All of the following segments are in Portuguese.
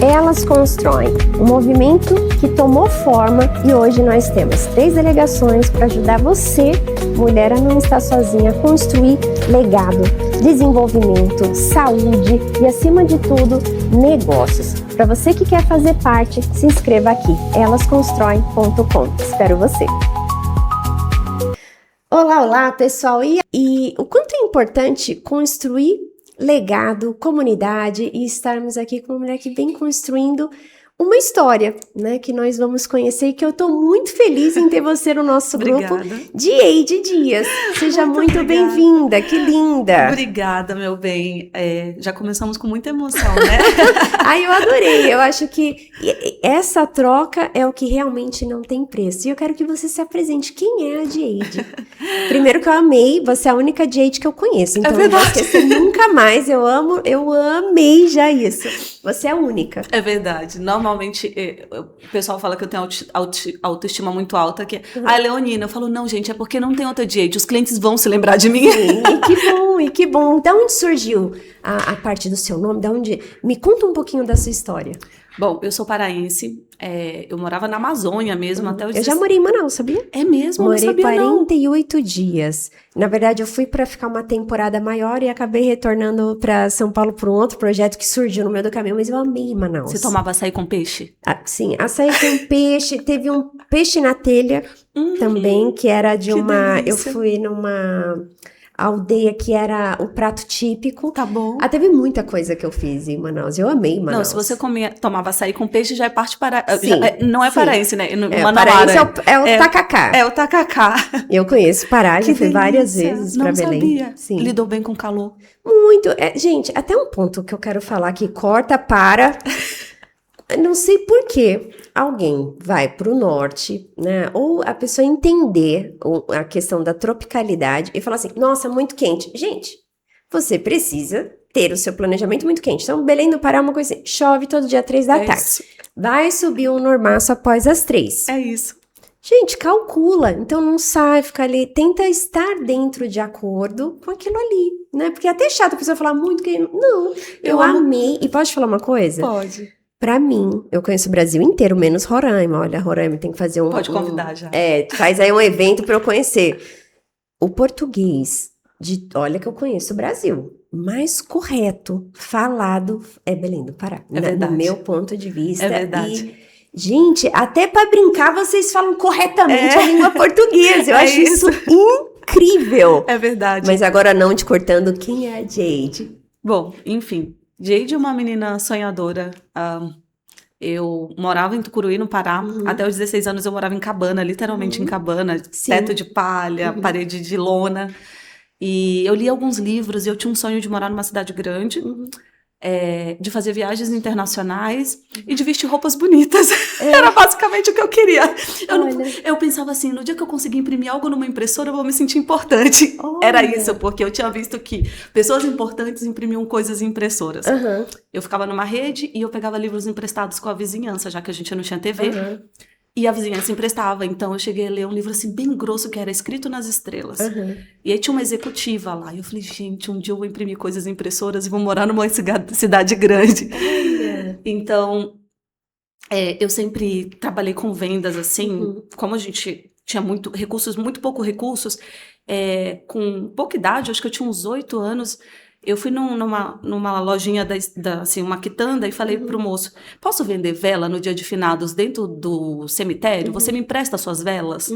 Elas Constroem, um movimento que tomou forma e hoje nós temos 3 delegações para ajudar você, mulher, a não estar sozinha, a construir legado, desenvolvimento, saúde e, acima de tudo, negócios. Para você que quer fazer parte, se inscreva aqui, elasconstroem.com. Espero você! Olá, pessoal! E o quanto é importante construir legado, comunidade e estarmos aqui com uma mulher que vem construindo uma história, né, que nós vamos conhecer e que eu estou muito feliz em ter você no nosso grupo, Dieide Dias. Seja muito bem-vinda, que linda! Obrigada, meu bem. Já começamos com muita emoção, né? Ai, eu adorei. Eu acho que essa troca é o que realmente não tem preço. E eu quero que você se apresente. Quem é a Dieide? Primeiro que eu amei, você é a única Dieide que eu conheço. Então não vou esquecer nunca mais. Eu amei já isso. Você é a única. É verdade. Normalmente, o pessoal fala que eu tenho autoestima muito alta, que Leonina. Eu falo, não, gente, é porque não tem outra Dieide. Os clientes vão se lembrar de mim. Sim, e que bom. Da onde surgiu a parte do seu nome? Me conta um pouquinho da sua história. Bom, eu sou paraense, eu morava na Amazônia mesmo até os... Eu já morei em Manaus, sabia? É mesmo? Morei não sabia 48 dias. Na verdade, eu fui para ficar uma temporada maior e acabei retornando para São Paulo por um outro projeto que surgiu no meio do caminho, mas eu amei Manaus. Você tomava açaí com peixe? Sim, açaí com peixe. Teve um peixe na telha também, que era de uma... delícia. Eu fui numa... aldeia que era o prato típico. Tá bom. Teve muita coisa que eu fiz em Manaus. Eu amei Manaus. Não, se você tomava açaí com peixe, já é parte para... Sim, não é sim. paraense, né? Paraense é o tacacá. É o tacacá. Eu conheço Pará, já fui várias vezes para Belém. Sabia. Sim. Lidou bem com calor? Muito. Gente, até um ponto que eu quero falar que corta para... Não sei por que alguém vai para o norte, né? Ou a pessoa entender a questão da tropicalidade e falar assim, nossa, muito quente. Gente, você precisa ter o seu planejamento muito quente. Então, Belém do Pará é uma coisa assim, chove todo dia 3 da tarde. Isso. Vai subir um normaço após as 3. É isso. Gente, calcula. Então, não sai, fica ali. Tenta estar dentro de acordo com aquilo ali, né? Porque é até chato a pessoa falar muito que... Não, eu amei. E posso te falar uma coisa? Pode. Pra mim, eu conheço o Brasil inteiro, menos Roraima. Olha, Roraima tem que fazer Pode convidar já. Faz aí um evento pra eu conhecer. O português, olha que eu conheço o Brasil, mais correto, falado, é Belém do Pará. É verdade. No meu ponto de vista. É verdade. Gente, até pra brincar, vocês falam corretamente a língua portuguesa. Eu acho isso incrível. É verdade. Mas agora não te cortando, quem é a Dieide? Bom, enfim... Dieide é uma menina sonhadora. Eu morava em Tucuruí, no Pará. Até os 16 anos eu morava em cabana, literalmente em cabana. Sim. Teto de palha, parede de lona. E eu li alguns livros e eu tinha um sonho de morar numa cidade grande. De fazer viagens internacionais e de vestir roupas bonitas. Era basicamente o que eu queria. Eu pensava assim, no dia que eu conseguir imprimir algo numa impressora, eu vou me sentir importante. Olha. Era isso, porque eu tinha visto que pessoas importantes imprimiam coisas em impressoras. Eu ficava numa rede e eu pegava livros emprestados com a vizinhança, já que a gente não tinha TV. E a vizinhança emprestava, então eu cheguei a ler um livro assim bem grosso que era Escrito nas Estrelas. E aí tinha uma executiva lá, e eu falei, gente, um dia eu vou imprimir coisas em impressoras e vou morar numa cidade grande. Então, eu sempre trabalhei com vendas, assim, como a gente tinha muito pouco recursos, com pouca idade, acho que eu tinha uns 8 anos, eu fui numa lojinha, assim, uma quitanda, e falei pro moço, posso vender vela no dia de finados dentro do cemitério? Você me empresta suas velas?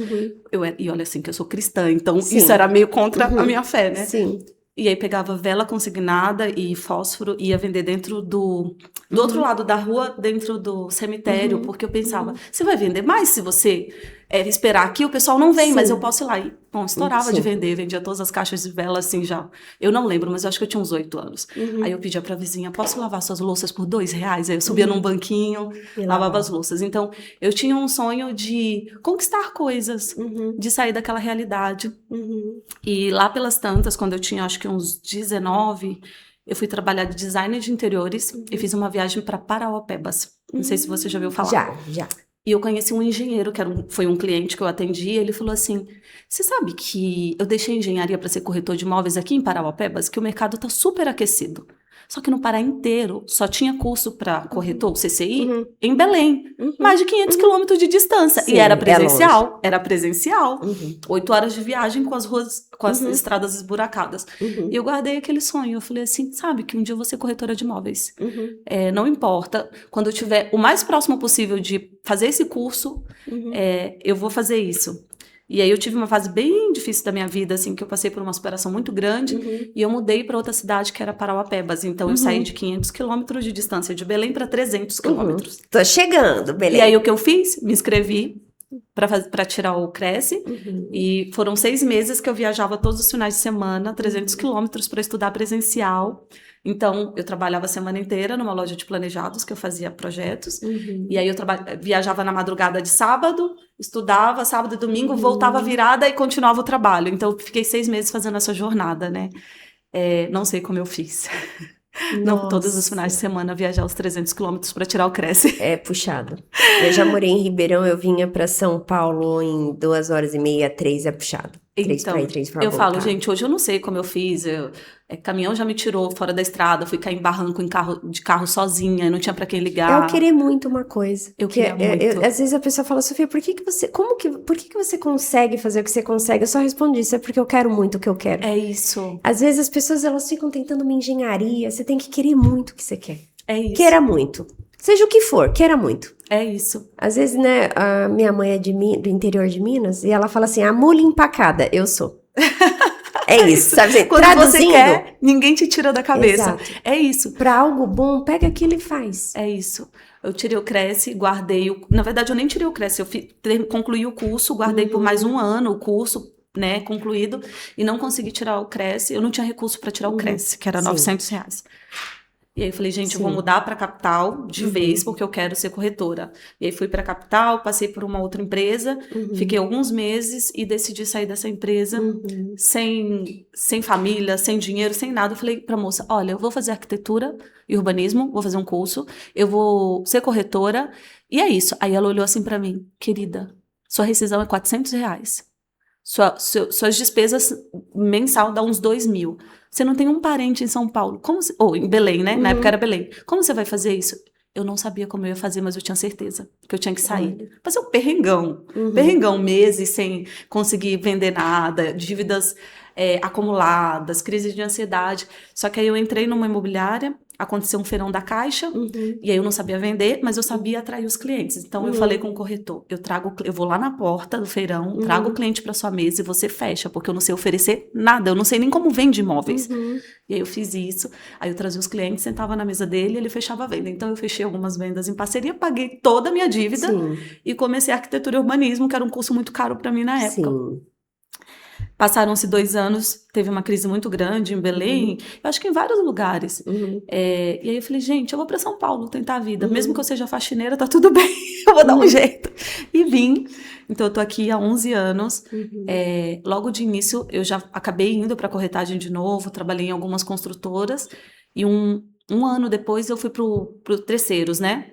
E olha assim, que eu sou cristã, então isso era meio contra a minha fé, né? Sim. E aí pegava vela consignada e fósforo e ia vender dentro do outro lado da rua, dentro do cemitério, porque eu pensava, você vai vender mais se você esperar aqui, o pessoal não vem, mas eu posso ir lá. E, bom, estourava de vender, vendia todas as caixas de vela assim já. Eu não lembro, mas eu acho que eu tinha uns 8 anos. Aí eu pedia pra vizinha, posso lavar suas louças por R$2? Aí eu subia num banquinho, lavava as louças. Então, eu tinha um sonho de conquistar coisas, de sair daquela realidade. E lá pelas tantas, quando eu tinha acho que uns 19, eu fui trabalhar de designer de interiores e fiz uma viagem para Parauapebas. Não sei se você já ouviu falar. Já. E eu conheci um engenheiro, foi um cliente que eu atendi, e ele falou assim, você sabe que eu deixei a engenharia para ser corretor de imóveis aqui em Parauapebas, que o mercado está super aquecido. Só que no Pará inteiro só tinha curso para corretor, CCI, em Belém. Mais de 500 quilômetros de distância. Sim, E era é presencial. longe. Era presencial. 8 horas de viagem com as ruas, com as estradas esburacadas. E eu guardei aquele sonho. Eu falei assim, sabe, que um dia eu vou ser corretora de imóveis. Não importa. Quando eu tiver o mais próximo possível de fazer esse curso, eu vou fazer isso. E aí eu tive uma fase bem difícil da minha vida, assim, que eu passei por uma superação muito grande, e eu mudei para outra cidade que era Parauapebas. Então eu saí de 500 quilômetros de distância de Belém para 300 quilômetros. Tô chegando, Belém. E aí o que eu fiz? Me inscrevi para tirar o Cresce, e foram 6 meses que eu viajava todos os finais de semana, 300 quilômetros para estudar presencial. Então, eu trabalhava a semana inteira numa loja de planejados, que eu fazia projetos, e aí eu viajava na madrugada de sábado, estudava sábado e domingo, voltava virada e continuava o trabalho. Então, eu fiquei 6 meses fazendo essa jornada, né? Não sei como eu fiz. Não, todos os finais de semana viajar os 300 quilômetros para tirar o Cresce. É puxado. Eu já morei em Ribeirão, eu vinha para São Paulo em 2h30, 3 é puxado. 3 Então, para ir, 3 para eu voltar. falo, gente, hoje eu não sei como eu fiz. Caminhão já me tirou fora da estrada, fui cair em barranco de carro sozinha, não tinha para quem ligar. Eu queria muito uma coisa. Eu queria muito. Às vezes a pessoa fala, Sofia, por que você consegue fazer o que você consegue? Eu só respondi, isso é porque eu quero muito o que eu quero. É isso. Às vezes as pessoas, elas ficam tentando uma engenharia, você tem que querer muito o que você quer. É isso. Queira muito. Seja o que for, queira muito. É isso. Às vezes, né, a minha mãe é do interior de Minas, e ela fala assim, a mula empacada, eu sou. É isso, sabe? Quando traduzindo, você quer, ninguém te tira da cabeça. Exato. É isso. Pra algo bom, pega aquilo e faz. É isso. Eu tirei o Cresce, guardei Na verdade, eu nem tirei o Cresce, eu concluí o curso, guardei por mais 1 ano o curso, né, concluído, e não consegui tirar o Cresce. Eu não tinha recurso para tirar o Cresce, que era R$900. E aí eu falei, gente, eu vou mudar para capital de vez, porque eu quero ser corretora. E aí fui para capital, passei por uma outra empresa, fiquei alguns meses e decidi sair dessa empresa sem família, sem dinheiro, sem nada. Eu falei pra moça, olha, eu vou fazer arquitetura e urbanismo, vou fazer um curso, eu vou ser corretora, e é isso. Aí ela olhou assim pra mim, querida, sua rescisão é R$400. Suas despesas mensal dá uns 2.000. Você não tem um parente em São Paulo, ou em Belém, né? Na época era Belém. Como você vai fazer isso? Eu não sabia como eu ia fazer, mas eu tinha certeza que eu tinha que sair. Fazer um perrengão. Perrengão, meses sem conseguir vender nada, dívidas acumuladas, crise de ansiedade. Só que aí eu entrei numa imobiliária, aconteceu um feirão da Caixa, e aí eu não sabia vender, mas eu sabia atrair os clientes. Então eu falei com o corretor, eu vou lá na porta do feirão, trago o cliente para sua mesa e você fecha, porque eu não sei oferecer nada, eu não sei nem como vende imóveis. E aí eu fiz isso, aí eu trazia os clientes, sentava na mesa dele e ele fechava a venda. Então eu fechei algumas vendas em parceria, paguei toda a minha dívida e comecei arquitetura e urbanismo, que era um curso muito caro para mim na época. Passaram-se 2 anos, teve uma crise muito grande em Belém, eu acho que em vários lugares. E aí eu falei, gente, eu vou para São Paulo tentar a vida. Mesmo que eu seja faxineira, tá tudo bem, eu vou dar um jeito. E vim. Então eu tô aqui há 11 anos. Logo de início, eu já acabei indo para corretagem de novo, trabalhei em algumas construtoras. E um ano depois eu fui pro Terceiros, né?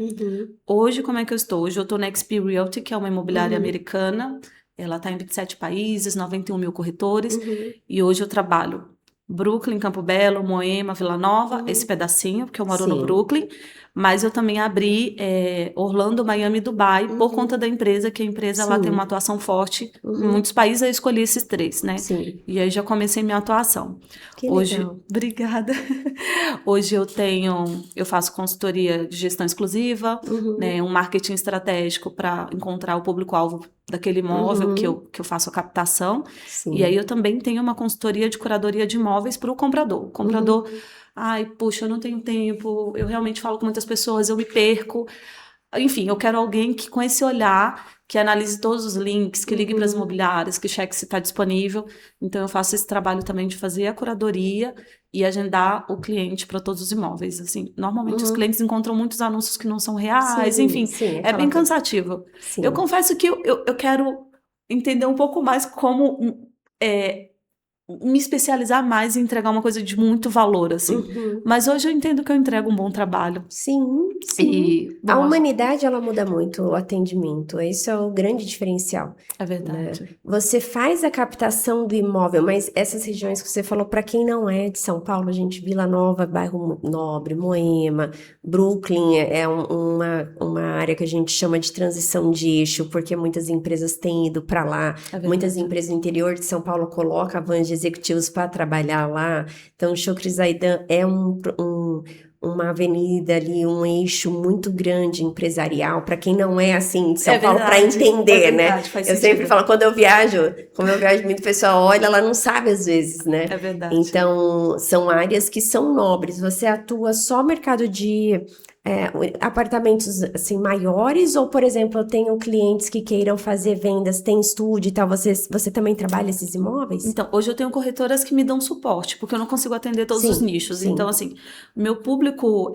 Hoje, como é que eu estou? Hoje eu tô na XP Realty, que é uma imobiliária americana. Ela está em 27 países, 91 mil corretores. E hoje eu trabalho Brooklyn, Campo Belo, Moema, Vila Nova, esse pedacinho, porque eu moro no Brooklyn. Mas eu também abri Orlando, Miami e Dubai por conta da empresa, que a empresa lá tem uma atuação forte. Em muitos países eu escolhi esses 3, né? E aí já comecei minha atuação. Que hoje, legal. Obrigada. Hoje eu faço consultoria de gestão exclusiva, né, um marketing estratégico para encontrar o público-alvo daquele imóvel que eu faço a captação. E aí eu também tenho uma consultoria de curadoria de imóveis para o comprador. O comprador, ai, puxa, eu não tenho tempo, eu realmente falo com muitas pessoas, eu me perco. Enfim, eu quero alguém que com esse olhar, que analise todos os links, que ligue para as imobiliárias, que cheque se está disponível. Então eu faço esse trabalho também de fazer a curadoria e agendar o cliente para todos os imóveis. Assim, normalmente os clientes encontram muitos anúncios que não são reais, enfim, é bem cansativo. Eu confesso que eu quero entender um pouco mais como me especializar mais e entregar uma coisa de muito valor, assim. Mas hoje eu entendo que eu entrego um bom trabalho. Sim, sim. E, A bom, humanidade, ela muda muito o atendimento. Esse é o grande diferencial. é verdade. Você faz a captação do imóvel, mas essas regiões que você falou, para quem não é de São Paulo, gente, Vila Nova, bairro Nobre, Moema, Brooklyn é uma área que a gente chama de transição de eixo, porque muitas empresas têm ido para lá. É Muitas verdade. empresas do interior de São Paulo colocam vans de executivos para trabalhar lá. Então, Chokri Zaidan é uma avenida ali, um eixo muito grande empresarial, para quem não é assim de São Paulo, para entender, né? Faz Eu sentido. sempre falo, como eu viajo muito, o pessoal olha, ela não sabe às vezes, né? É verdade. Então, são áreas que são nobres. Você atua só no mercado de apartamentos assim maiores, ou, por exemplo, eu tenho clientes que queiram fazer vendas, tem estúdio e tal, você também trabalha esses imóveis? Então, hoje eu tenho corretoras que me dão suporte, porque eu não consigo atender todos os nichos. Sim. Então, assim, meu público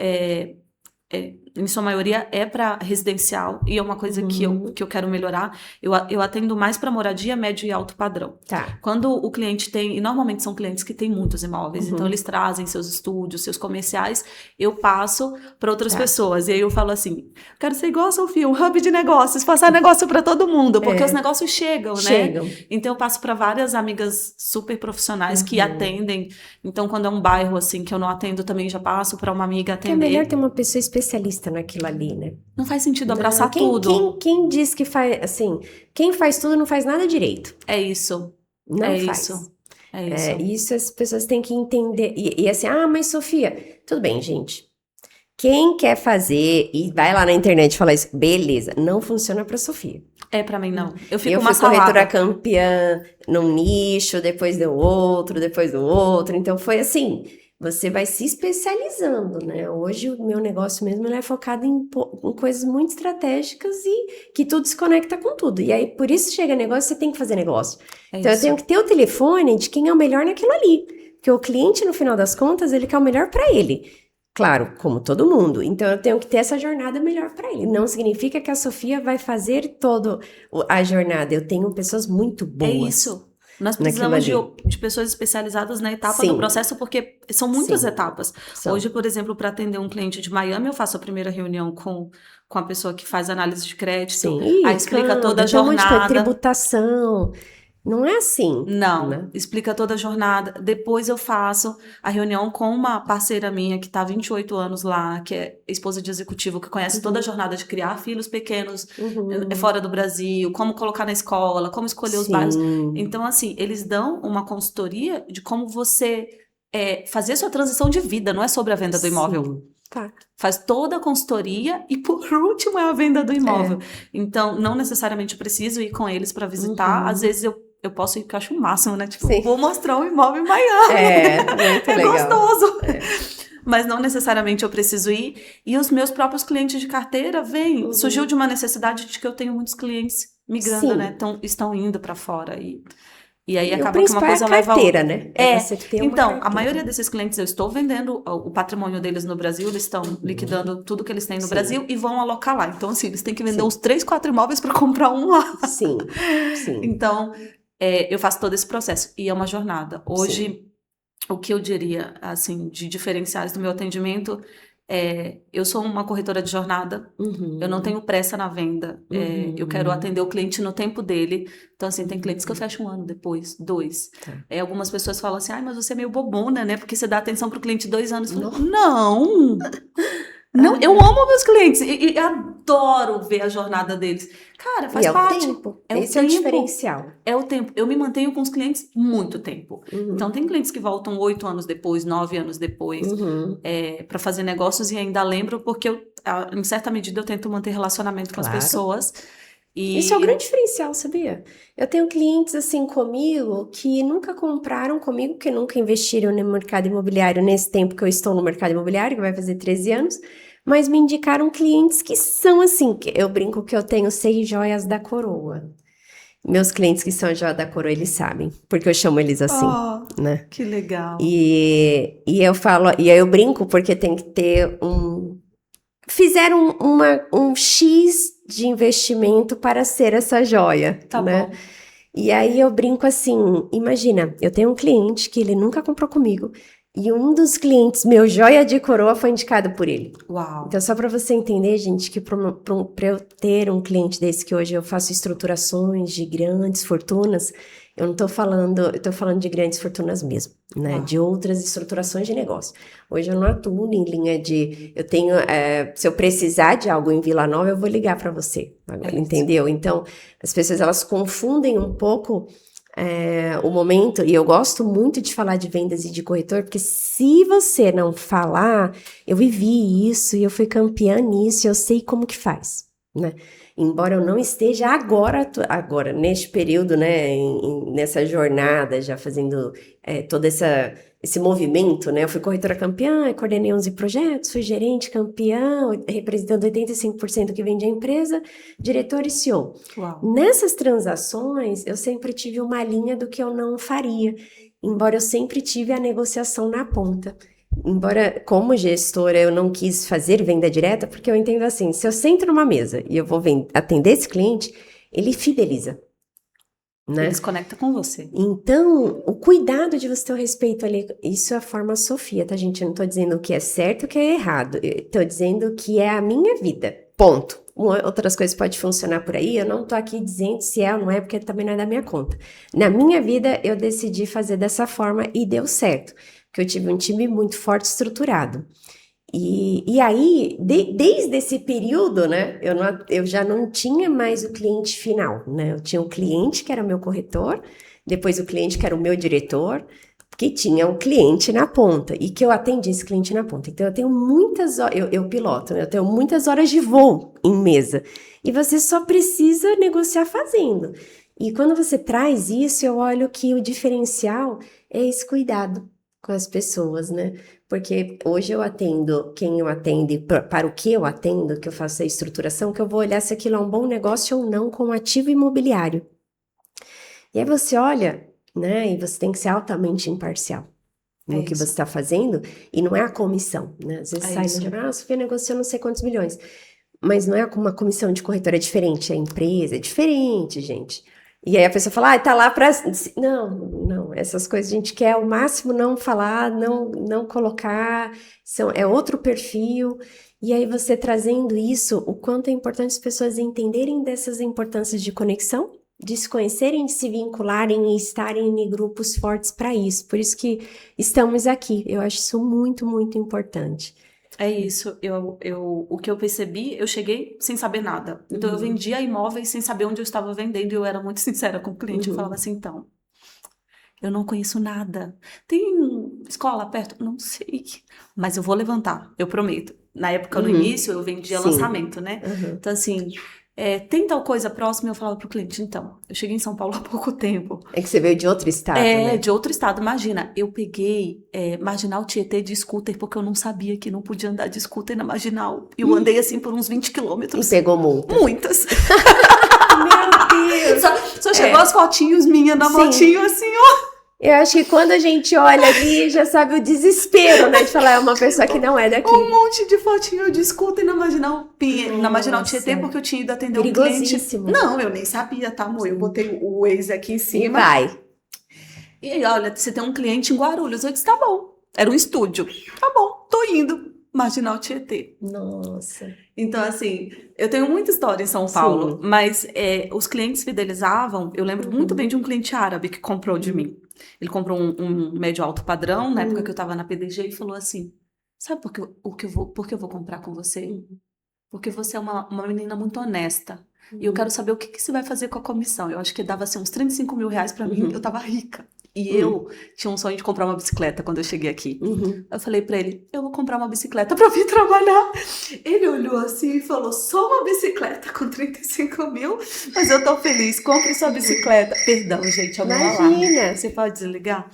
em sua maioria é para residencial, e é uma coisa que eu quero melhorar. Eu atendo mais para moradia, médio e alto padrão. Tá. Quando o cliente tem, e normalmente são clientes que têm muitos imóveis, então eles trazem seus estúdios, seus comerciais, eu passo para outras pessoas. E aí eu falo assim, quero ser igual a Sofia, um hub de negócios, passar negócio para todo mundo, porque os negócios chegam, né? Então eu passo para várias amigas super profissionais que atendem. Então quando é um bairro assim que eu não atendo, também já passo para uma amiga atender. É melhor ter uma pessoa especialista naquilo ali, né? Não faz sentido abraçar tudo. Quem diz que faz, assim, quem faz tudo não faz nada direito. É isso. Não é faz. Isso. É isso. Isso as pessoas têm que entender. E assim, mas Sofia, tudo bem, gente. Quem quer fazer e vai lá na internet e fala isso, beleza, não funciona pra Sofia. Pra mim não. Eu fui uma corretora campeã num nicho, depois do outro. Então foi assim, você vai se especializando, né? Hoje o meu negócio mesmo ele é focado em coisas muito estratégicas e que tudo se conecta com tudo. E aí, por isso chega negócio, você tem que fazer negócio. Então eu tenho que ter o telefone de quem é o melhor naquilo ali. Porque o cliente, no final das contas, ele quer o melhor para ele. Claro, como todo mundo. Então, eu tenho que ter essa jornada melhor para ele. Não significa que a Sofia vai fazer toda a jornada. Eu tenho pessoas muito boas. É isso. Nós precisamos de pessoas especializadas na etapa do processo, porque são muitas etapas. Hoje, por exemplo, para atender um cliente de Miami, eu faço a primeira reunião com a pessoa que faz análise de crédito. Aí explica toda a jornada. Tributação. Não é assim. Não, né? Explica toda a jornada. Depois eu faço a reunião com uma parceira minha que está há 28 anos lá, que é esposa de executivo, que conhece toda a jornada de criar filhos pequenos fora do Brasil, como colocar na escola, como escolher os bairros. Então, assim, eles dão uma consultoria de como você fazer sua transição de vida, não é sobre a venda do imóvel. Tá. Faz toda a consultoria e, por último, é a venda do imóvel. Então, não necessariamente eu preciso ir com eles para visitar. Às vezes eu posso ir, porque eu acho o máximo, né? Tipo, vou mostrar um imóvel em Miami. Muito legal. Gostoso. Mas não necessariamente eu preciso ir. E os meus próprios clientes de carteira vêm. Surgiu de uma necessidade de que eu tenho muitos clientes migrando, né? Estão indo para fora. E aí acaba que uma coisa leva a outra. Né? Então, a maioria desses clientes eu estou vendendo o patrimônio deles no Brasil, eles estão liquidando tudo que eles têm no Brasil e vão alocar lá. Então, assim, eles têm que vender uns 3, 4 imóveis para comprar um lá. Sim. Então, eu faço todo esse processo. E é uma jornada. Hoje, o que eu diria, assim, de diferenciais do meu atendimento eu sou uma corretora de jornada, eu não tenho pressa na venda, eu quero atender o cliente no tempo dele. Então, assim, tem clientes que eu fecho 1 ano depois, 2. Algumas pessoas falam assim, mas você é meio bobona, né? Porque você dá atenção pro cliente 2 anos. Eu falo, não, eu amo meus clientes e adoro ver a jornada deles. Cara, faz parte. O tempo. Esse é o diferencial. É o tempo. Eu me mantenho com os clientes muito tempo. Então, tem clientes que voltam 8 anos depois, 9 anos depois, para fazer negócios e ainda lembro, porque em certa medida eu tento manter relacionamento com as pessoas. Isso é o grande diferencial, sabia? Eu tenho clientes assim comigo que nunca compraram comigo, que nunca investiram no mercado imobiliário nesse tempo que eu estou no mercado imobiliário, que vai fazer 13 anos, mas me indicaram clientes que são assim, que eu brinco que eu tenho 6 joias da coroa. Meus clientes que são joia da coroa, eles sabem, porque eu chamo eles assim, né? Que legal. E eu falo, e aí eu brinco porque tem que ter fizeram um X de investimento para ser essa joia, Tá né? bom. E aí eu brinco assim, imagina, eu tenho um cliente que ele nunca comprou comigo, e um dos clientes, meu joia de coroa, foi indicado por ele. Uau. Então, só para você entender, gente, que para eu ter um cliente desse, que hoje eu faço estruturações de grandes fortunas, eu não estou falando, eu estou falando de grandes fortunas mesmo, né? Uau. De outras estruturações de negócio. Hoje eu não atuo em linha de, eu tenho, se eu precisar de algo em Vila Nova, eu vou ligar para você, agora, entendeu? Então, as pessoas, elas confundem um pouco o momento, e eu gosto muito de falar de vendas e de corretor, porque se você não falar, eu vivi isso e eu fui campeã nisso, eu sei como que faz, né? Embora eu não esteja agora neste período, né, nessa jornada, já fazendo todo esse movimento, né? Eu fui corretora campeã, coordenei 11 projetos, fui gerente campeã, representando 85% que vende a empresa, diretor e CEO. Uau. Nessas transações, eu sempre tive uma linha do que eu não faria, embora eu sempre tive a negociação na ponta. Embora, como gestora, eu não quis fazer venda direta, porque eu entendo assim, se eu sento numa mesa e eu vou atender esse cliente, ele fideliza. Né? Ele se conecta com você. Então, o cuidado de você ter o respeito ali, isso é a forma Sofia, tá, gente? Eu não tô dizendo o que é certo e o que é errado. Eu tô dizendo que é a minha vida. Ponto. Outras coisas podem funcionar por aí, eu não tô aqui dizendo se é ou não é, porque também não é da minha conta. Na minha vida, eu decidi fazer dessa forma e deu certo. Porque eu tive um time muito forte, estruturado. E aí, desde esse período, né, eu já não tinha mais o cliente final, né? Eu tinha um cliente que era meu corretor, depois o cliente que era o meu diretor, que tinha um cliente na ponta, e que eu atendi esse cliente na ponta. Então, eu tenho muitas horas, eu piloto, né? Eu tenho muitas horas de voo em mesa. E você só precisa negociar fazendo. E quando você traz isso, eu olho que o diferencial é esse cuidado com as pessoas, né? Porque hoje eu atendo quem eu atendo para o que eu atendo, que eu faço a estruturação, que eu vou olhar se aquilo é um bom negócio ou não com ativo imobiliário. E aí você olha, né? E você tem que ser altamente imparcial no que você está fazendo, e não é a comissão, né? Às vezes sai no jornal, Sofia negociou não sei quantos milhões. Mas não é uma comissão de corretora, é diferente, a empresa é diferente, gente. E aí a pessoa fala, tá lá pra... Não, essas coisas a gente quer ao máximo não falar, não colocar, é outro perfil. E aí você trazendo isso, o quanto é importante as pessoas entenderem dessas importâncias de conexão, de se conhecerem, de se vincularem e estarem em grupos fortes para isso. Por isso que estamos aqui. Eu acho isso muito, muito importante. É isso, o que eu percebi, eu cheguei sem saber nada. Então, eu vendia imóveis sem saber onde eu estava vendendo, e eu era muito sincera com o cliente. Eu falava assim, então, eu não conheço nada. Tem escola perto? Não sei, mas eu vou levantar, eu prometo. Na época, no início, eu vendia lançamento, né? Então, assim... tem tal coisa próxima, eu falava pro cliente, então, eu cheguei em São Paulo há pouco tempo. É que você veio de outro estado, né? De outro estado, imagina, eu peguei Marginal Tietê de scooter, porque eu não sabia que não podia andar de scooter na Marginal. Eu andei assim por uns 20 quilômetros. E pegou multa? Muitas. Meu Deus! Só chegou as fotinhos minhas na motinho, assim, ó. Eu acho que quando a gente olha ali, já sabe o desespero, né? De falar, é uma pessoa que não é daqui. Um monte de fotinho de scooter na Marginal Tietê, porque eu tinha ido atender um cliente. Não, eu nem sabia, tá, amor? Eu botei o Waze aqui em cima. E vai. E aí, olha, você tem um cliente em Guarulhos. Eu disse, tá bom. Era um estúdio. Tá bom, tô indo. Marginal Tietê. Nossa. Então, assim, eu tenho muita história em São Paulo, mas os clientes fidelizavam. Eu lembro muito bem de um cliente árabe que comprou de mim. Ele comprou um médio alto padrão, na época que eu tava na PDG, e falou assim, sabe por que eu vou comprar com você? Porque você é uma menina muito honesta. E eu quero saber o que você vai fazer com a comissão. Eu acho que dava assim, uns 35 mil reais pra mim, eu tava rica. E eu tinha um sonho de comprar uma bicicleta quando eu cheguei aqui. Eu falei pra ele, eu vou comprar uma bicicleta pra vir trabalhar. Ele olhou assim e falou, só uma bicicleta com 35 mil? Mas eu tô feliz, compre sua bicicleta. Perdão, gente, é o meu alarme. Você pode desligar?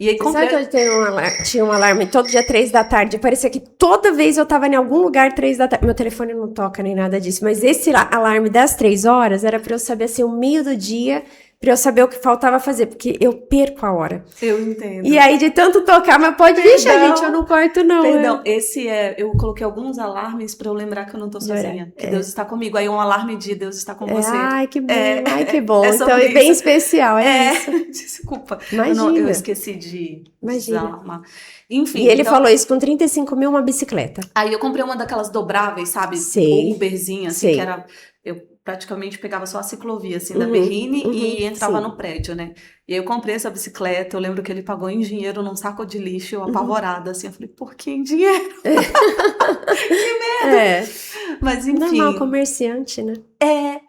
E aí, sabe que eu tinha um alarme todo dia 3 da tarde, parecia que toda vez eu tava em algum lugar 3 da tarde, meu telefone não toca nem nada disso, mas esse alarme das 3 horas era pra eu saber assim, o meio do dia, pra eu saber o que faltava fazer, porque eu perco a hora. Eu entendo. E aí, de tanto tocar, mas pode deixar, gente, eu não corto, não. Perdão, eu coloquei alguns alarmes pra eu lembrar que eu não tô sozinha, que Deus está comigo. Aí um alarme de Deus está com você. Ai, que bom, ai, que bom. É Então, é bem especial, isso. Desculpa. Imagina. Eu esqueci de desalarmar. Enfim. E ele falou isso, com 35 mil, uma bicicleta. Aí eu comprei uma daquelas dobráveis, sabe? Sei. Uberzinha, assim, que era... Eu praticamente pegava só a ciclovia, assim, da Berrine e entrava no prédio, né? E aí eu comprei essa bicicleta, eu lembro que ele pagou em dinheiro num saco de lixo, eu apavorada, assim, eu falei, por que em dinheiro? Que merda! Mas enfim... Normal, comerciante, né?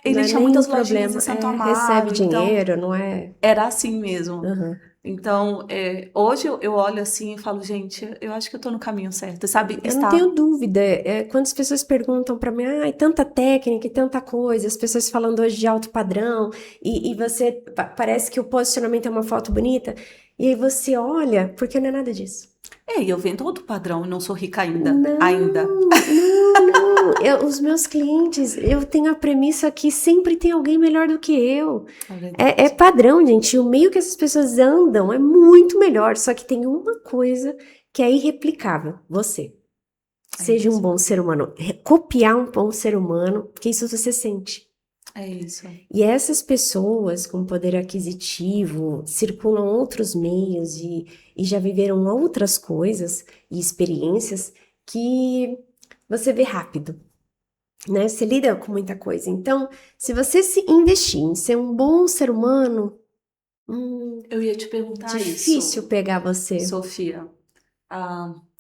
Ele tinha muitas lojinhas em Santo Amaro. Recebe dinheiro, não é? Era assim mesmo. Então, hoje eu olho assim e falo, gente, eu acho que eu tô no caminho certo, sabe? Eu não tenho dúvida. Quando as pessoas perguntam pra mim, tanta técnica e tanta coisa, as pessoas falando hoje de alto padrão, e você, parece que o posicionamento é uma foto bonita, e aí você olha, porque não é nada disso. E eu vendo outro padrão e não sou rica ainda. Não. Os meus clientes, eu tenho a premissa que sempre tem alguém melhor do que eu. É padrão, gente. O meio que essas pessoas andam é muito melhor. Só que tem uma coisa que é irreplicável. Você. Seja um bom ser humano. Copiar um bom ser humano, porque isso você sente. É isso. E essas pessoas com poder aquisitivo circulam outros meios e já viveram outras coisas e experiências que você vê rápido, né? Você lida com muita coisa. Então, se você se investir em ser um bom ser humano, eu ia te perguntar isso. Difícil pegar você. Sofia,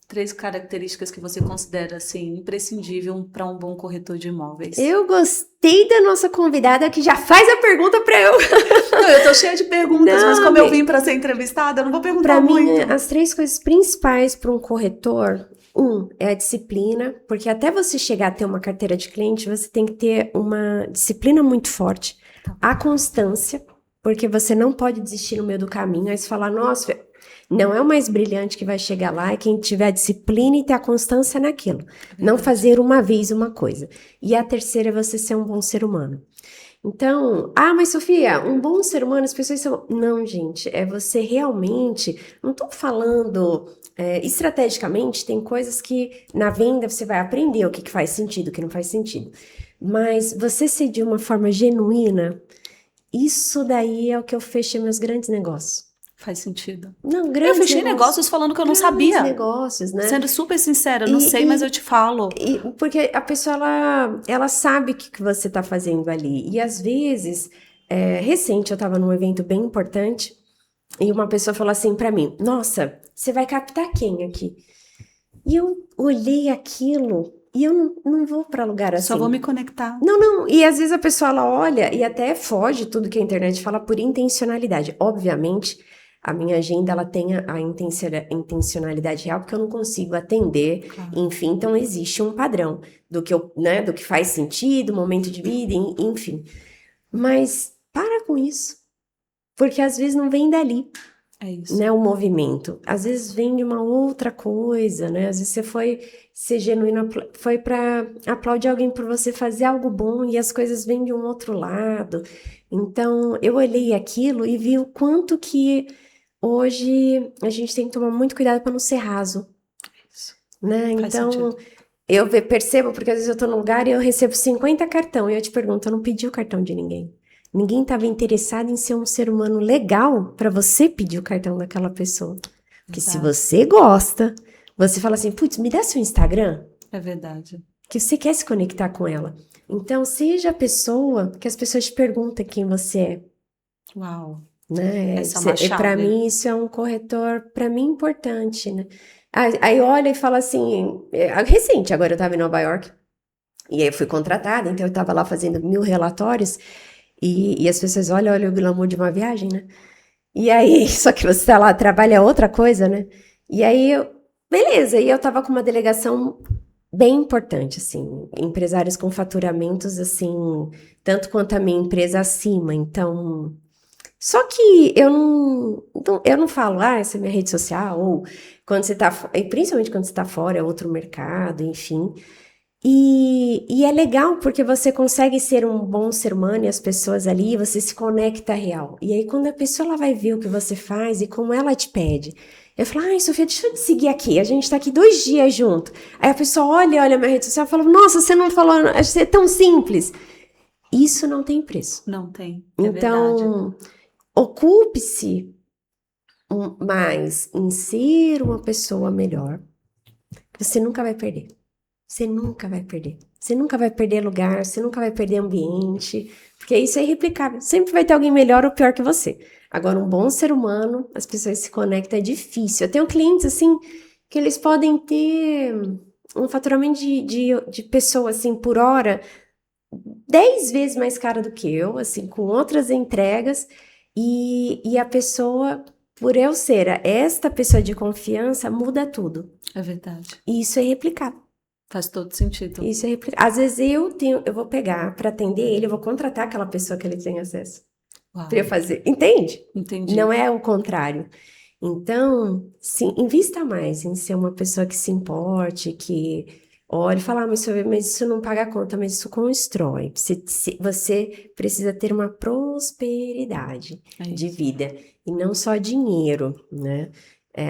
3 características que você considera, assim, imprescindível para um bom corretor de imóveis. Eu gostei da nossa convidada que já faz a pergunta para eu. Não, eu tô cheia de perguntas, mas como eu vim para ser entrevistada, eu não vou perguntar muito. Para mim, as 3 coisas principais para um corretor, é a disciplina, porque até você chegar a ter uma carteira de cliente, você tem que ter uma disciplina muito forte. A constância, porque você não pode desistir no meio do caminho. Aí você fala, nossa, não é o mais brilhante que vai chegar lá, é quem tiver a disciplina e ter a constância naquilo. Não fazer uma vez uma coisa. E a terceira é você ser um bom ser humano. Então, mas Sofia, um bom ser humano, as pessoas são... Não, gente, é você realmente... Não estou falando... estrategicamente, tem coisas que na venda você vai aprender o que faz sentido, o que não faz sentido. Mas você ser de uma forma genuína, isso daí é o que eu fechei meus grandes negócios. Faz sentido. Não, grandes eu fechei negócios falando que eu não sabia. Negócios, né? Sendo super sincera, não sei, mas eu te falo. Porque a pessoa, ela sabe o que você está fazendo ali. E às vezes, recente, eu estava num evento bem importante, e uma pessoa falou assim para mim, nossa, você vai captar quem aqui? E eu olhei aquilo, e eu não vou para lugar assim. Só vou me conectar. Não. E às vezes a pessoa, ela olha e até foge tudo que a internet fala por intencionalidade. Obviamente, a minha agenda, ela tem a intencionalidade real, porque eu não consigo atender, enfim, então existe um padrão do que faz sentido, momento de vida, enfim. Mas para com isso, porque às vezes não vem dali, né, o movimento. Às vezes vem de uma outra coisa, né, às vezes você foi ser genuíno, foi para aplaudir alguém por você fazer algo bom e as coisas vêm de um outro lado. Então, eu olhei aquilo e vi o quanto que hoje a gente tem que tomar muito cuidado para não ser raso, né? Então, eu percebo, porque às vezes eu tô num lugar e eu recebo 50 cartão, e eu te pergunto, eu não pedi o cartão de ninguém. Ninguém estava interessado em ser um ser humano legal para você pedir o cartão daquela pessoa. Porque se você gosta, você fala assim, putz, me dá seu Instagram. É verdade. Que você quer se conectar com ela. Então, seja a pessoa que as pessoas te perguntam quem você é. Uau. Né? Para mim isso é um corretor, para mim, importante, né? Aí olha e fala assim, recente, agora eu estava em Nova York, e aí eu fui contratada, então eu estava lá fazendo 1000 relatórios, e as pessoas olha o glamour de uma viagem, né? E aí, só que você tá lá, trabalha outra coisa, né? E aí, beleza, e eu tava com uma delegação bem importante, assim, empresários com faturamentos, assim, tanto quanto a minha empresa acima, então... Só que eu não falo, essa é minha rede social, ou quando você tá, principalmente quando você tá fora, é outro mercado, enfim. E é legal porque você consegue ser um bom ser humano e as pessoas ali, você se conecta real. E aí, quando a pessoa ela vai ver o que você faz e como ela te pede, eu falo, ai, Sofia, deixa eu te seguir aqui, a gente tá aqui 2 dias junto. Aí a pessoa olha minha rede social e fala, nossa, você não falou, é tão simples. Isso não tem preço. Não tem, é Então, verdade. ocupe-se mais em ser uma pessoa melhor. Você nunca vai perder. Você nunca vai perder. Você nunca vai perder lugar, você nunca vai perder ambiente, porque isso é irreplicável. Sempre vai ter alguém melhor ou pior que você. Agora, um bom ser humano, as pessoas se conectam, é difícil. Eu tenho clientes, assim, que eles podem ter um faturamento de pessoa, assim, por hora, 10 vezes mais cara do que eu, assim, com outras entregas, e a pessoa, por eu ser esta pessoa de confiança, muda tudo. É verdade. E isso é irreplicável. Faz todo sentido. Isso é, às vezes eu vou pegar para atender ele, eu vou contratar aquela pessoa que ele tem acesso Uau. para eu fazer, entende? Entendi. Não é o contrário. Então, sim, invista mais em ser uma pessoa que se importe, que olhe e fala, mas isso não paga a conta, mas isso constrói. Você precisa ter uma prosperidade de vida e não só dinheiro, né?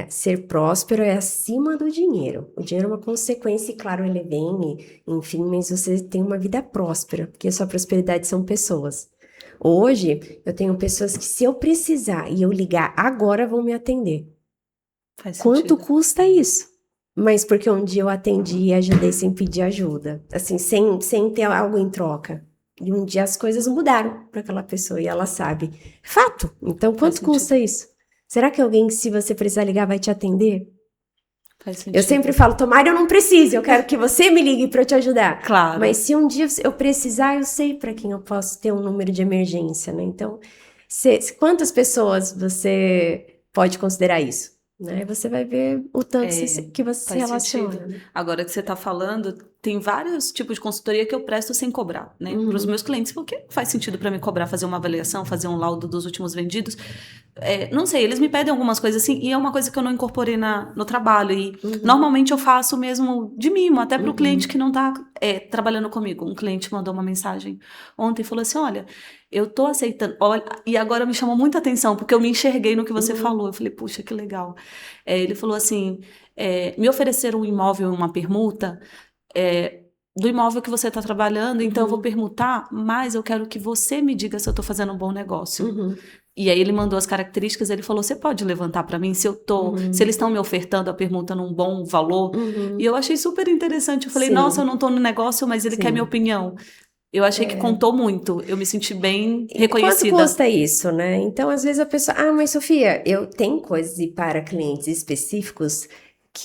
Ser próspero é acima do dinheiro. O dinheiro é uma consequência, e claro, ele vem, enfim, mas você tem uma vida próspera, porque a sua prosperidade são pessoas. Hoje, eu tenho pessoas que, se eu precisar e eu ligar agora, vão me atender. Faz Quanto sentido. custa isso? Mas porque um dia eu atendi e ajudei sem pedir ajuda, assim, sem ter algo em troca. E um dia as coisas mudaram para aquela pessoa e ela sabe. Fato. Então, quanto custa isso? Será que alguém, se você precisar ligar, vai te atender? Faz sentido. Eu sempre falo, tomara eu não precise, eu quero que você me ligue para eu te ajudar. Claro. Mas se um dia eu precisar, eu sei para quem eu posso ter um número de emergência, né? Então, quantas pessoas você pode considerar isso? Né? Você vai ver o tanto que você se relaciona. Agora que você está falando, tem vários tipos de consultoria que eu presto sem cobrar, né? Para os meus clientes, porque faz sentido para mim cobrar, fazer uma avaliação, fazer um laudo dos últimos vendidos. Não sei, eles me pedem algumas coisas assim, e é uma coisa que eu não incorporei no trabalho. E normalmente eu faço mesmo de mimo, até para o cliente que não está trabalhando comigo. Um cliente mandou uma mensagem ontem e falou assim: olha, eu tô aceitando. Olha, e agora me chamou muita atenção, porque eu me enxerguei no que você falou. Eu falei, puxa, que legal. Ele falou assim: me ofereceram um imóvel, uma permuta. Do imóvel que você está trabalhando, então eu vou permutar, mas eu quero que você me diga se eu estou fazendo um bom negócio. E aí ele mandou as características, ele falou, você pode levantar para mim se eles estão me ofertando a permuta num bom valor? E eu achei super interessante, eu falei, nossa, eu não estou no negócio, mas ele quer minha opinião. Eu achei que contou muito, eu me senti bem reconhecida. Quanto custa isso, né? Então, às vezes a pessoa, mas Sofia, eu tenho coisas para clientes específicos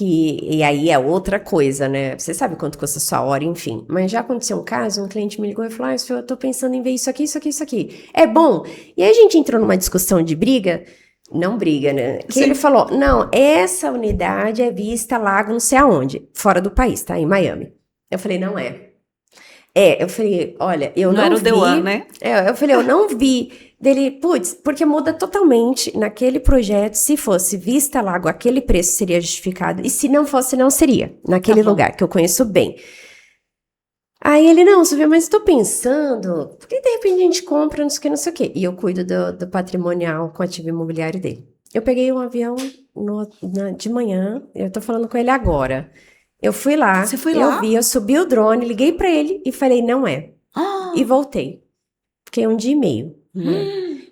e aí é outra coisa, né? Você sabe quanto custa a sua hora, enfim. Mas já aconteceu um caso, um cliente me ligou e falou, Sofia, eu tô pensando em ver isso aqui, isso aqui, isso aqui. É bom? E aí a gente entrou numa discussão de briga, não briga, né? Que ele falou, não, essa unidade é vista Lago não sei aonde, fora do país, tá? Em Miami. Eu falei, não é. Eu falei, olha, eu não vi... Não era o The One, né? Eu falei, eu não vi. Dele, putz, porque muda totalmente naquele projeto. Se fosse Vista Lago, aquele preço seria justificado. E se não fosse, não seria. Naquele lugar, que eu conheço bem. Aí ele, não, Sofia, mas estou pensando... Porque de repente a gente compra, não sei o quê. E eu cuido do patrimonial com o ativo imobiliário dele. Eu peguei um avião de manhã. Eu tô falando com ele agora. Eu fui lá, eu subi o drone, liguei pra ele e falei, não é. E voltei. Fiquei 1 dia e meio. Né?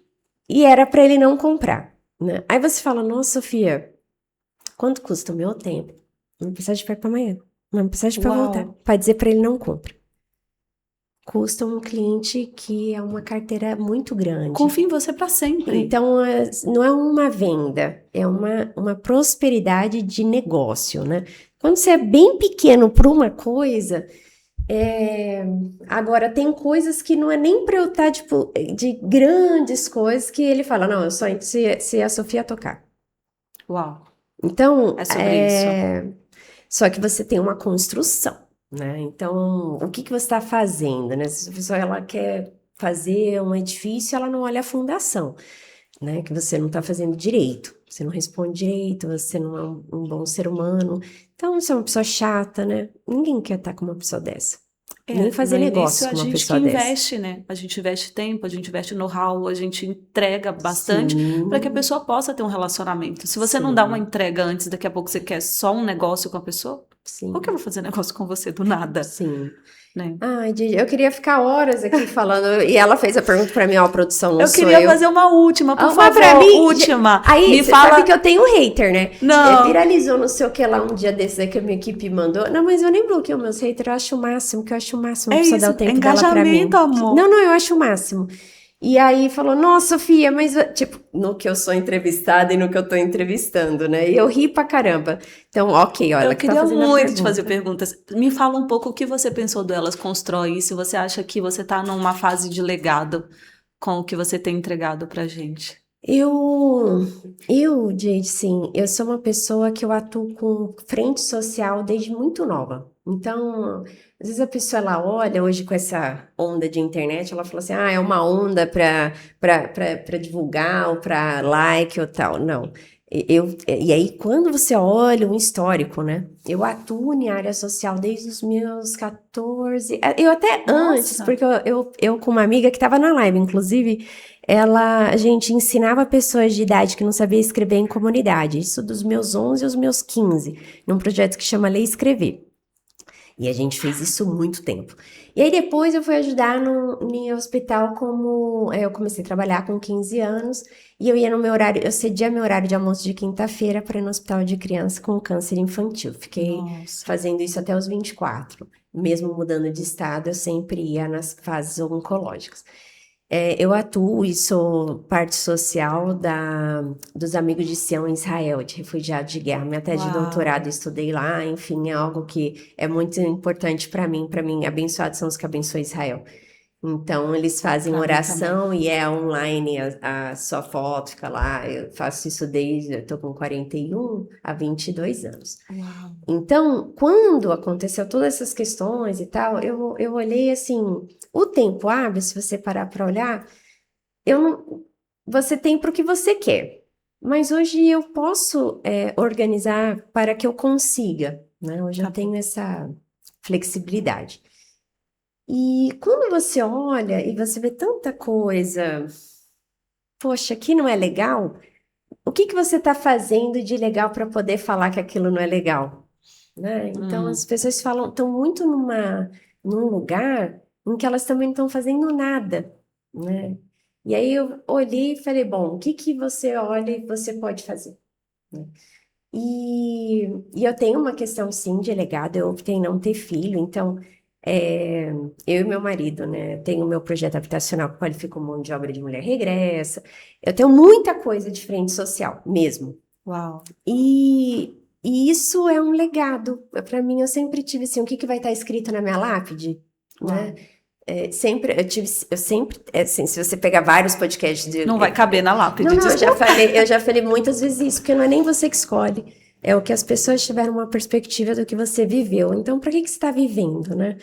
E era pra ele não comprar. Né? Aí você fala, nossa, Sofia, quanto custa o meu tempo? Uma passagem pra ir pra amanhã. Uma passagem pra voltar. Pra dizer pra ele não compra. Custa um cliente que é uma carteira muito grande. Confia em você pra sempre. Então, não é uma venda, é uma prosperidade de negócio, né? Quando você é bem pequeno para uma coisa, agora tem coisas que não é nem para eu estar, tipo, de grandes coisas, que ele fala, não, eu só entro se a Sofia tocar. Uau. Então, é sobre isso. Só que você tem uma construção, né? Então, o que você está fazendo, né? Se a pessoa ela quer fazer um edifício, ela não olha a fundação. né? Que você não tá fazendo direito, você não responde direito, você não é um bom ser humano. Então, você é uma pessoa chata, né? Ninguém quer estar com uma pessoa dessa. Nem No fazer início negócio a com uma gente que pessoa dessa. investe, né? A gente investe tempo, a gente investe know-how, a gente entrega bastante para que a Sim, pessoa possa ter um relacionamento. Se você não dá uma sim, entrega antes, daqui a pouco você quer só um negócio com a pessoa, por que eu sim, vou fazer negócio com você do nada, sim. né? Ai, Didi, eu queria ficar horas aqui falando. E ela fez a pergunta pra mim, ó, a produção não Eu sou queria eu. fazer uma última, por Uma pra favor, mim. última. Aí, Me você sabe que fala. eu tenho hater, né? Não, Viralizou não sei o que lá um dia desses aí que a minha equipe mandou. Não, mas eu nem bloqueei os meus haters, eu acho o máximo, que eu acho o máximo a é pessoa dar isso, o tempo dela pra engajamento, mim. Não, amor. não, eu acho o máximo. E aí falou, nossa, Sofia, mas, tipo, no que eu sou entrevistada e no que eu tô entrevistando, né? E eu ri pra caramba. Então, ok, ó, ela Eu que tá queria fazendo a muito te fazer pergunta. perguntas. Me fala um pouco o que você pensou do Elas Constrói e se você acha que você está numa fase de legado com o que você tem entregado pra gente. Eu, gente, sim, eu sou uma pessoa que eu atuo com frente social desde muito nova. Então, às vezes a pessoa ela olha hoje com essa onda de internet, ela fala assim: ah, é uma onda para divulgar ou para like ou tal. Não. E aí, quando você olha um histórico, né? Eu atuo em área social desde os meus 14. Eu até antes, Nossa, porque eu com uma amiga que estava na live, inclusive. A gente ensinava pessoas de idade que não sabia escrever em comunidade, isso dos meus 11 aos meus 15, num projeto que chama Ler e Escrever. E a gente fez isso muito tempo. E aí depois eu fui ajudar em hospital como eu comecei a trabalhar com 15 anos e eu ia no meu horário, eu cedia meu horário de almoço de quinta-feira para ir no hospital de criança com câncer infantil. Fiquei nossa. fazendo isso até os 24. Mesmo mudando de estado, eu sempre ia nas fases oncológicas. Eu atuo e sou parte social dos Amigos de Sião em Israel, de refugiados de guerra. Minha tese de doutorado Uau, eu estudei lá, enfim, é algo que é muito importante para mim. Para mim, abençoados são os que abençoam Israel. Então, eles fazem pra mim também. oração e é online, a sua foto fica lá. Eu faço isso desde, eu tô com 41 há 22 anos. Uau. Então, quando aconteceu todas essas questões e tal, eu olhei assim, o tempo hábil, se você parar para olhar, eu não, você tem para o que você quer. Mas hoje eu posso organizar para que eu consiga, né? Hoje eu Tá bom. tenho essa flexibilidade. E quando você olha e você vê tanta coisa, poxa, aqui não é legal, o que que você está fazendo de legal para poder falar que aquilo não é legal? Né? Então as Hum, pessoas falam, estão muito num lugar em que elas também não estão fazendo nada, né? E aí eu olhei e falei, bom, o que que você olha e você pode fazer? Né? E eu tenho uma questão, sim, de legado, eu optei em não ter filho, então eu e meu marido, né, tenho o meu projeto habitacional que qualifica mão de obra de mulher regressa, eu tenho muita coisa de frente social, mesmo. uau. E isso é um legado. Para mim, eu sempre tive assim, o que que vai estar escrito na minha lápide, né? Uau. Eu sempre, assim, se você pegar vários podcasts Não vai caber na não, lápide, não, desculpa. eu já falei muitas vezes isso, porque não é nem você que escolhe, é o que as pessoas tiveram uma perspectiva do que você viveu. Então, para que que você está vivendo, né?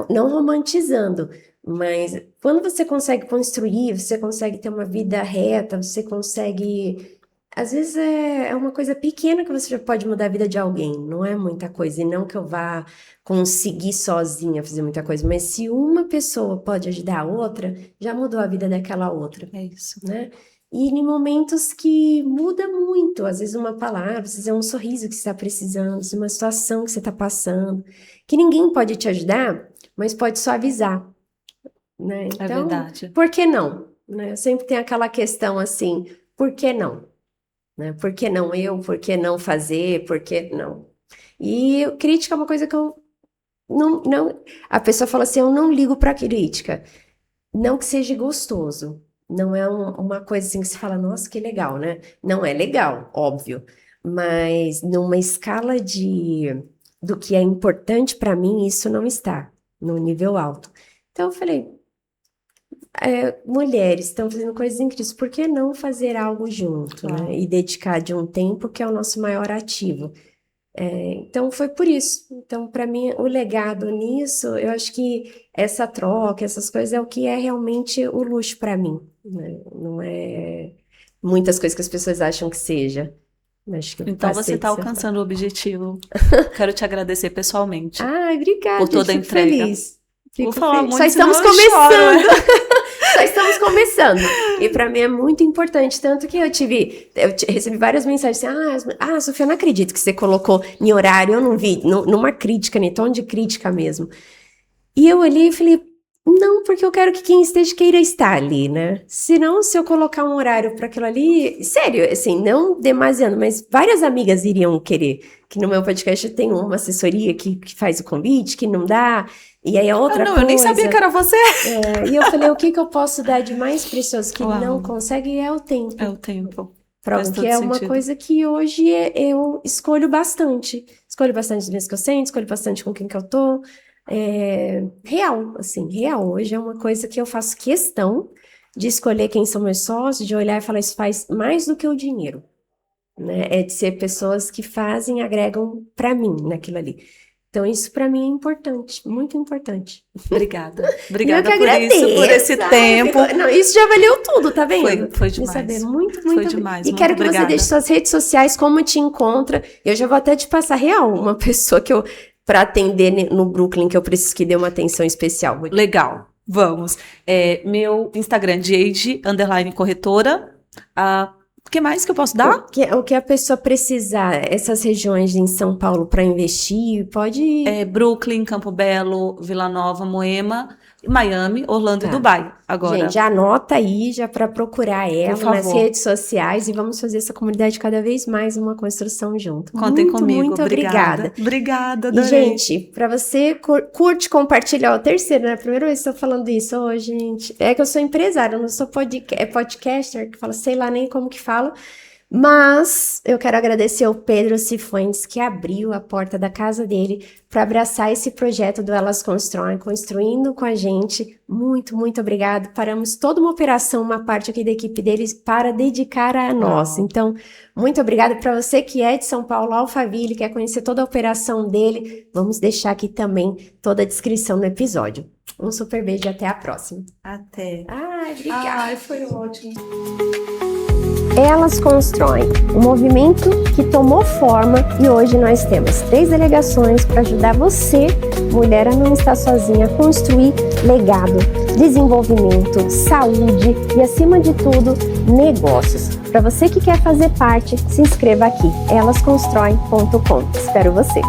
Não romantizando, mas quando você consegue construir, você consegue ter uma vida reta, você consegue. Às vezes é uma coisa pequena que você já pode mudar a vida de alguém, não é muita coisa, e não que eu vá conseguir sozinha fazer muita coisa, mas se uma pessoa pode ajudar a outra, já mudou a vida daquela outra, É isso. né? E em momentos que muda muito, às vezes uma palavra, às vezes é um sorriso que você está precisando, às vezes uma situação que você está passando, que ninguém pode te ajudar, mas pode só avisar, né? É Então, verdade. por que não? Né? Sempre tem aquela questão assim, por que não? Né? Por que não eu? Por que não fazer? Por que não? E crítica é uma coisa que eu não. A pessoa fala assim: eu não ligo para crítica. Não que seja gostoso. Não é uma coisa assim que se fala, nossa, que legal, né? Não é legal, óbvio. Mas numa escala do que é importante para mim, isso não está no nível alto. Então eu falei, mulheres estão fazendo coisas incríveis, por que não fazer algo junto, né? Uau. E dedicar de um tempo que é o nosso maior ativo. Então foi por isso. Então, para mim, o legado nisso, eu acho que essa troca, essas coisas é o que é realmente o luxo para mim, né? Não é muitas coisas que as pessoas acham que seja. Acho que eu Então passei você está de certa alcançando o objetivo. Quero te agradecer pessoalmente Ai, obrigada, por toda a fico entrega. feliz. Vou Fico falar feliz. muito, Só estamos senão eu choro, começando. Só estamos começando. E para mim é muito importante, tanto que eu recebi várias mensagens assim, Sofia, eu não acredito que você colocou em horário, eu não vi, numa crítica, em tom de crítica mesmo. E eu olhei e falei, não, porque eu quero que quem esteja queira estar ali, né? Senão, se eu colocar um horário para aquilo ali, sério, assim, não demasiado, mas várias amigas iriam querer, que no meu podcast eu tenho uma assessoria que faz o convite, que não dá, e aí é outra coisa. Eu nem sabia que era você. E eu falei, o que eu posso dar de mais precioso que Uau. não consegue é o tempo. É o tempo. Prova que é uma coisa que hoje eu escolho bastante. Escolho bastante as vezes que eu sento, escolho bastante com quem que eu tô. Real, assim, real. Hoje é uma coisa que eu faço questão de escolher quem são meus sócios, de olhar e falar, isso faz mais do que o dinheiro, né? É de ser pessoas que fazem, agregam pra mim naquilo ali. Então, isso pra mim é importante, muito importante. Obrigada. Eu Obrigada que por agradeço, isso, por esse tempo. Não, isso já valeu tudo, tá vendo? Foi demais. Saber. Muito Foi demais. E muito quero que obrigada. você deixe suas redes sociais, como te encontra. Eu já vou até te passar real, uma pessoa que para atender no Brooklyn, que eu preciso que dê uma atenção especial. Legal, vamos. Meu Instagram, Jade_corretora. O que mais que eu posso dar? O que a pessoa precisar, essas regiões em São Paulo para investir, pode... Brooklyn, Campo Belo, Vila Nova, Moema, Miami, Orlando e Dubai. Agora. Gente, já anota aí, já para procurar ela nas favor. redes sociais e vamos fazer essa comunidade cada vez mais uma construção junto. Contem comigo. Muito obrigada. Obrigada, adorei. E, gente, para você curte, compartilhar, o terceiro, né? Primeira vez que eu tô falando isso hoje, gente. É que eu sou empresária, eu não sou podcaster, que fala, sei lá nem como que fala. Mas eu quero agradecer ao Pedro Cifuentes, que abriu a porta da casa dele para abraçar esse projeto do Elas Constroem, construindo com a gente. Muito, muito obrigado. Paramos toda uma operação, uma parte aqui da equipe deles, para dedicar a nós. Então, muito obrigada para você que é de São Paulo, Alphaville, quer conhecer toda a operação dele. Vamos deixar aqui também toda a descrição no episódio. Um super beijo e até a próxima. Até. Ai, obrigada. Ai, foi ótimo. Elas Constroem, um movimento que tomou forma e hoje nós temos 3 delegações para ajudar você, mulher, a não estar sozinha, a construir legado, desenvolvimento, saúde e, acima de tudo, negócios. Para você que quer fazer parte, se inscreva aqui, elasconstroem.com. Espero você!